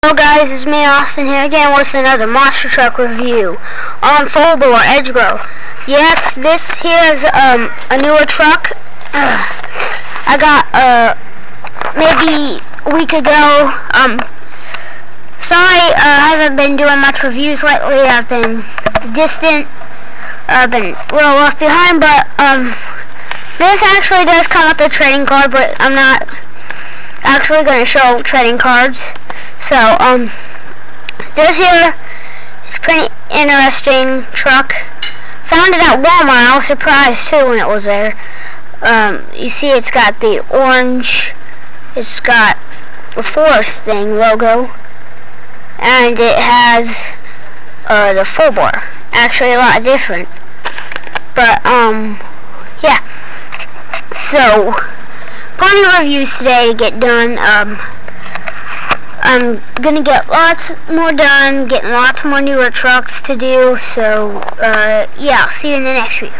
Hello guys, it's me Austin here again with another monster truck review on full-bore edge growth. Yes, this here is a newer truck. I got maybe a week ago. Sorry, I haven't been doing much reviews lately. I've been distant. I've been a little left behind, but this actually does come with a trading card, but I'm not actually going to show trading cards. So, this here is a pretty interesting truck. Found it at Walmart. I was surprised too when it was there. You see it's got the orange, it's got the Forest thing logo, and it has the full bore. Actually a lot different. But, yeah. So, plenty of reviews today to get done. I'm gonna get lots more done, getting lots more newer trucks to do, so, yeah, I'll see you in the next video.